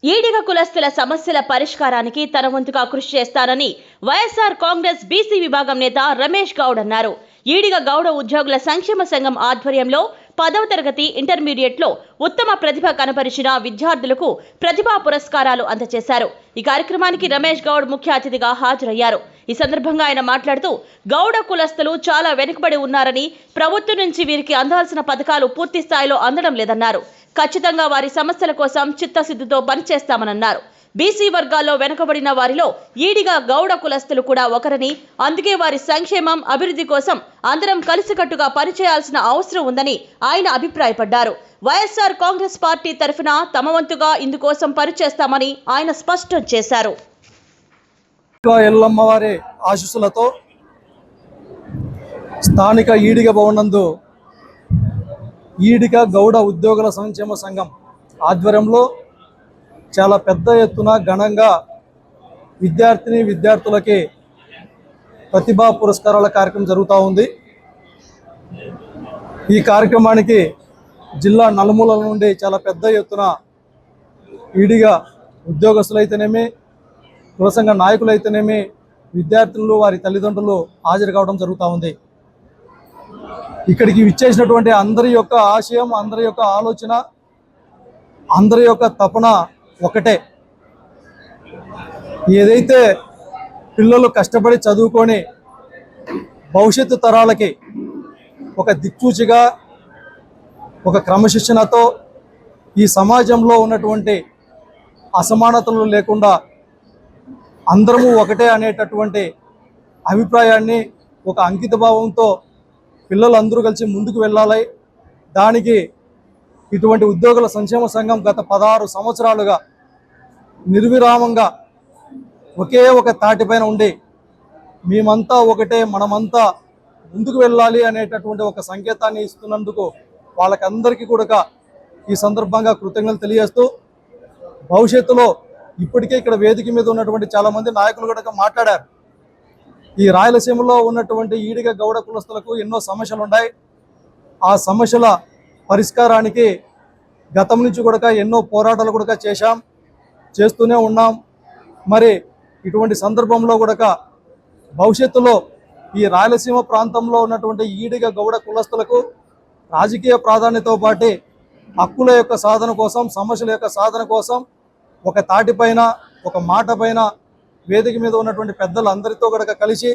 ఈడిగ కులస్తుల సమస్యల పరిష్కారానికి తన వంతుగా కృషి చేస్తానని వైఎస్ఆర్ కాంగ్రెస్ బీసీ విభాగం నేత రమేష్ గౌడ్ అన్నారు. ఈడిగ గౌడ ఉద్యోగుల సంక్షేమ సంఘం ఆధ్వర్యంలో 10వ తరగతి ఇంటర్మీడియట్లో ఉత్తమ ప్రతిభ కనబరిచిన విద్యార్థులకు ప్రతిభా పురస్కారాలు అందజేశారు. ఈ కార్యక్రమానికి రమేష్ గౌడ్ ముఖ్య అతిథిగా హాజరయ్యారు. ఈ సందర్భంగా ఆయన మాట్లాడుతూ గౌడ కులస్తులు చాలా వెనుకబడి ఉన్నారని, ప్రభుత్వం నుంచి వీరికి అందాల్సిన పథకాలు పూర్తి స్థాయిలో అందడం లేదన్నారు. ఖచ్చితంగా వారి సమస్యల కోసం చిత్తశుద్ధితో పనిచేస్తామన్నారు. బీసీ వర్గాల్లో వెనుకబడిన వారిలో ఈడిగ గౌడ కులస్తులు కూడా ఒకరని, అందుకే వారి సంక్షేమం అభివృద్ధి కోసం అందరం కలిసికట్టుగా పనిచేయాల్సిన అవసరం ఉందని ఆయన అభిప్రాయపడ్డారు. వైఎస్ఆర్ కాంగ్రెస్ పార్టీ తరఫున తమ వంతుగా ఇందుకోసం పనిచేస్తామని ఆయన స్పష్టం చేశారు. ఎల్లమ్మవారి ఆశీస్సులతో స్థానిక ఈడిగ భవనందు ఈడిగ గౌడ ఉద్యోగుల సంక్షేమ సంఘం ఆధ్వర్యంలో చాలా పెద్ద ఎత్తున ఘనంగా విద్యార్థులకి ప్రతిభా పురస్కారాల కార్యక్రమం జరుగుతూ ఉంది. ఈ కార్యక్రమానికి జిల్లా నలుమూలల నుండి చాలా పెద్ద ఎత్తున ఈడిగ ఉద్యోగస్తులైతేనేమి, కుల సంఘ నాయకులైతేనేమి, విద్యార్థులు వారి తల్లిదండ్రులు హాజరు కావడం జరుగుతూ ఉంది. ఇక్కడికి విచ్చేసినటువంటి అందరి యొక్క ఆశయం, అందరి యొక్క ఆలోచన, అందరి యొక్క తపన ఒకటే. ఏదైతే పిల్లలు కష్టపడి చదువుకొని భవిష్యత్తు తరాలకి ఒక దిక్సూచిగా, ఒక క్రమశిక్షణతో ఈ సమాజంలో ఉన్నటువంటి అసమానతలు లేకుండా అందరము ఒకటే అనేటటువంటి అభిప్రాయాన్ని, ఒక అంకిత భావంతో పిల్లలందరూ కలిసి ముందుకు వెళ్ళాలి. దానికి ఇటువంటి ఉద్యోగుల సంక్షేమ సంఘం గత 16 సంవత్సరాలుగా నిర్విరామంగా ఒకే ఒక తాటిపైన ఉండి మేమంతా ఒకటే, మనమంతా ముందుకు వెళ్ళాలి అనేటటువంటి ఒక సంకేతాన్ని ఇస్తున్నందుకు వాళ్ళకందరికీ కూడా ఈ సందర్భంగా కృతజ్ఞతలు తెలియజేస్తూ, భవిష్యత్తులో ఇప్పటికే ఇక్కడ వేదిక మీద ఉన్నటువంటి చాలామంది నాయకులు కూడా మాట్లాడారు. ఈ రాయలసీమలో ఉన్నటువంటి ఈడిగ గౌడ కులస్తులకు ఎన్నో సమస్యలు ఉన్నాయి. ఆ సమస్యల పరిష్కారానికి గతం నుంచి కూడా ఎన్నో పోరాటాలు కూడా చేస్తూనే ఉన్నాం. మరి ఇటువంటి సందర్భంలో కూడా భవిష్యత్తులో ఈ రాయలసీమ ప్రాంతంలో ఉన్నటువంటి ఈడిగ గౌడ కులస్తులకు రాజకీయ ప్రాధాన్యతతో పాటు హక్కుల యొక్క సాధన కోసం, సమస్యల యొక్క సాధన కోసం ఒక తాటిపైన, ఒక మాట పైన వేదిక మీద ఉన్నటువంటి పెద్దలందరితో కూడా కలిసి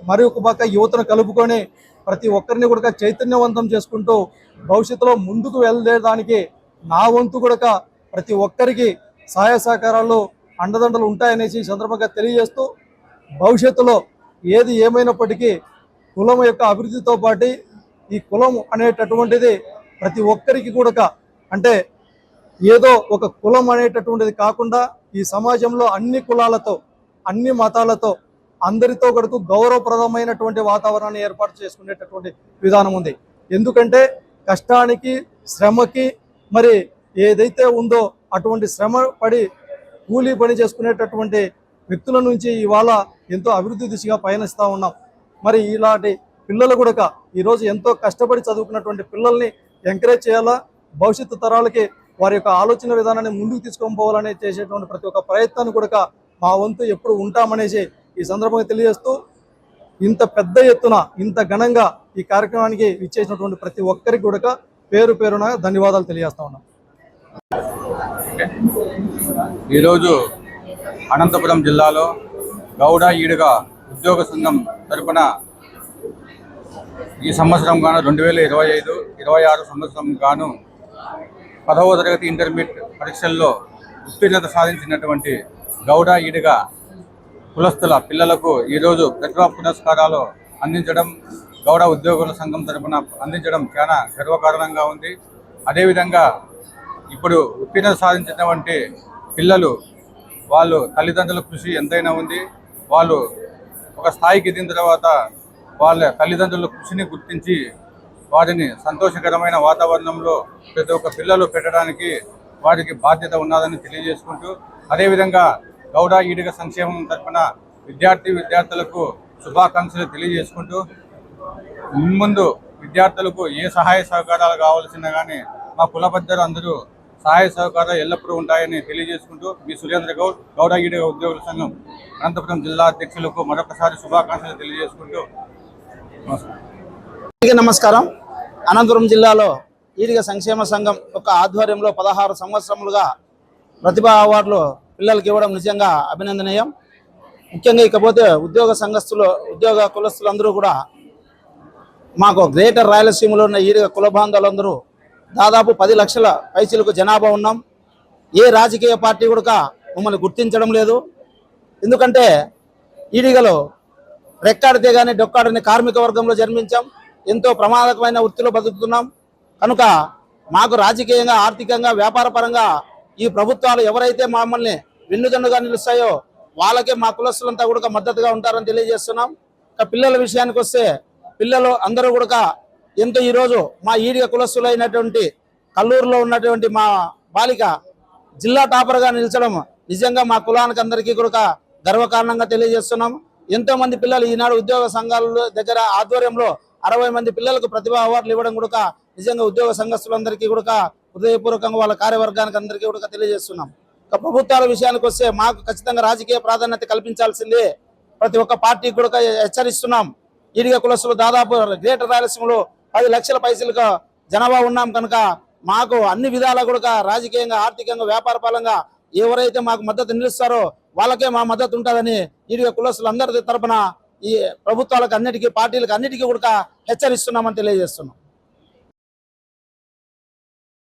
మరి ఒక పక్క యువతను కలుపుకొని ప్రతి ఒక్కరిని కూడా చైతన్యవంతం చేసుకుంటూ భవిష్యత్తులో ముందుకు వెళ్ళడానికి నా వంతు కూడా ప్రతి ఒక్కరికి సహాయ సహకారాలు, అండదండలు ఉంటాయనేసి సందర్భంగా తెలియజేస్తూ, భవిష్యత్తులో ఏది ఏమైనప్పటికీ కులం యొక్క అభివృద్ధితో పాటు ఈ కులం అనేటటువంటిది ప్రతి ఒక్కరికి కూడా, అంటే ఏదో ఒక కులం అనేటటువంటిది కాకుండా ఈ సమాజంలో అన్ని కులాలతో, అన్ని మతాలతో అందరితో కూడా గౌరవప్రదమైనటువంటి వాతావరణాన్ని ఏర్పాటు చేసుకునేటటువంటి విధానం ఉంది. ఎందుకంటే కష్టానికి, శ్రమకి మరి ఏదైతే ఉందో అటువంటి శ్రమ పడి కూలీ పని చేసుకునేటటువంటి వ్యక్తుల నుంచి ఇవాళ ఎంతో అభివృద్ధి దిశగా పయనిస్తూ ఉన్నాం. మరి ఇలాంటి పిల్లలు కూడా ఈరోజు ఎంతో కష్టపడి చదువుకున్నటువంటి పిల్లల్ని ఎంకరేజ్ చేయాలా, భవిష్యత్తు తరాలకి వారి యొక్క ఆలోచన విధానాన్ని ముందుకు తీసుకొని పోవాలని చేసేటువంటి ప్రతి ఒక్క ప్రయత్నాన్ని కూడా మా వంతు ఎప్పుడు ఉంటామనేసి ఈ సందర్భంగా తెలియజేస్తూ, ఇంత పెద్ద ఎత్తున ఇంత ఘనంగా ఈ కార్యక్రమానికి ఇచ్చేసినటువంటి ప్రతి ఒక్కరికి కూడా పేరు పేరున ధన్యవాదాలు తెలియజేస్తా ఉన్నాం. ఈరోజు అనంతపురం జిల్లాలో గౌడ ఈడిగ ఉద్యోగ సంఘం తరపున ఈ సంవత్సరం గాను 2025-26 సంవత్సరం గాను 10వ తరగతి ఇంటర్మీడియట్ పరీక్షల్లో ఉత్తీర్ణత సాధించినటువంటి గౌడ ఈడిగ కులస్తుల పిల్లలకు ఈరోజు ప్రతిభా పురస్కారాలు అందించడం, గౌడ ఉద్యోగుల సంఘం తరపున అందించడం చాలా గర్వకారణంగా ఉంది. అదేవిధంగా ఇప్పుడు ఉత్తీర్ణత సాధించినటువంటి పిల్లలు వాళ్ళు తల్లిదండ్రుల కృషి ఎంతైనా ఉంది. వాళ్ళు ఒక స్థాయికి ఎదిగిన తర్వాత వాళ్ళ తల్లిదండ్రుల కృషిని గుర్తించి వారిని సంతోషకరమైన వాతావరణంలో ప్రతి ఒక్క పిల్లలు పెట్టడానికి వారికి బాధ్యత ఉన్నదని తెలియజేసుకుంటూ, అదేవిధంగా గౌడ ఈడిగ సంక్షేమం తరఫున విద్యార్థులకు శుభాకాంక్షలు తెలియజేసుకుంటూ, ముందు విద్యార్థులకు ఏ సహాయ సహకారాలు కావాల్సిన కానీ మా కుల పెద్దలు అందరూ సహాయ సహకారాలు ఎల్లప్పుడూ ఉంటాయని తెలియజేసుకుంటూ మీ సురేంద్ర గౌడ్ గౌడ ఈడిగ ఉద్యోగుల సంఘం అనంతపురం జిల్లా అధ్యక్షులకు మరొకసారి శుభాకాంక్షలు తెలియజేసుకుంటూ నమస్కారం. అనంతపురం జిల్లాలో ఈడిగ సంక్షేమ సంఘం యొక్క ఆధ్వర్యంలో 16 సంవత్సరములుగా ప్రతిభా అవార్డులు పిల్లలకి ఇవ్వడం నిజంగా అభినందనీయం. ముఖ్యంగా ఇకపోతే ఉద్యోగ కులస్తులందరూ కూడా మాకు గ్రేటర్ రాయలసీమలో ఉన్న ఈడిగ కుల బాంధవులందరూ దాదాపు 10 లక్షల పైచీలకు జనాభా ఉన్నాం. ఏ రాజకీయ పార్టీ కూడా మమ్మల్ని గుర్తించడం లేదు. ఎందుకంటే ఈడిగలో రెక్కాడితే కానీ డొక్కాడని కార్మిక వర్గంలో జన్మించాం. ఎంతో ప్రమాదకమైన వృత్తిలో బతుకుతున్నాం. కనుక మాకు రాజకీయంగా, ఆర్థికంగా, వ్యాపారపరంగా ఈ ప్రభుత్వాలు ఎవరైతే మమ్మల్ని వెన్నుదన్నుగా నిలుస్తాయో వాళ్ళకే మా కులస్తులంతా కూడా మద్దతుగా ఉంటారని తెలియజేస్తున్నాం. ఇక పిల్లల విషయానికి వస్తే పిల్లలు అందరూ కూడా ఎంతో ఈరోజు మా ఈడిగ కులస్తులైనటువంటి కల్లూరులో ఉన్నటువంటి మా బాలిక జిల్లా టాపర్గా నిలిచడం నిజంగా మా కులానికి అందరికీ కూడా గర్వకారణంగా తెలియజేస్తున్నాం. ఎంతో మంది పిల్లలు ఈనాడు ఉద్యోగ సంఘాల దగ్గర ఆధ్వర్యంలో 60 మంది పిల్లలకు ప్రతిభా అవార్డులు ఇవ్వడం కూడా నిజంగా ఉద్యోగ సంఘస్థులందరికీ కూడా హృదయపూర్వకంగా వాళ్ళ కార్యవర్గానికి అందరికీ కూడా తెలియజేస్తున్నాం. ఇక ప్రభుత్వాల విషయానికి వస్తే మాకు ఖచ్చితంగా రాజకీయ ప్రాధాన్యత కల్పించాల్సిందే ప్రతి ఒక్క పార్టీ కూడా హెచ్చరిస్తున్నాం. ఈడిగ కులస్తులు దాదాపు గ్రేటర్ రాయలసీమలో 10 లక్షల పైసలుగా జనాభా ఉన్నాం. కనుక మాకు అన్ని విధాలా కూడా రాజకీయంగా, ఆర్థికంగా, వ్యాపార పరంగా ఎవరైతే మాకు మద్దతు నిలుస్తారో వాళ్ళకే మా మద్దతు ఉంటుందని ఈడిగ కులస్తులందరి తరపున ఈ ప్రభుత్వాలకు అన్నిటికీ, పార్టీలకు అన్నిటికీ కూడా హెచ్చరిస్తున్నామని తెలియజేస్తున్నాం.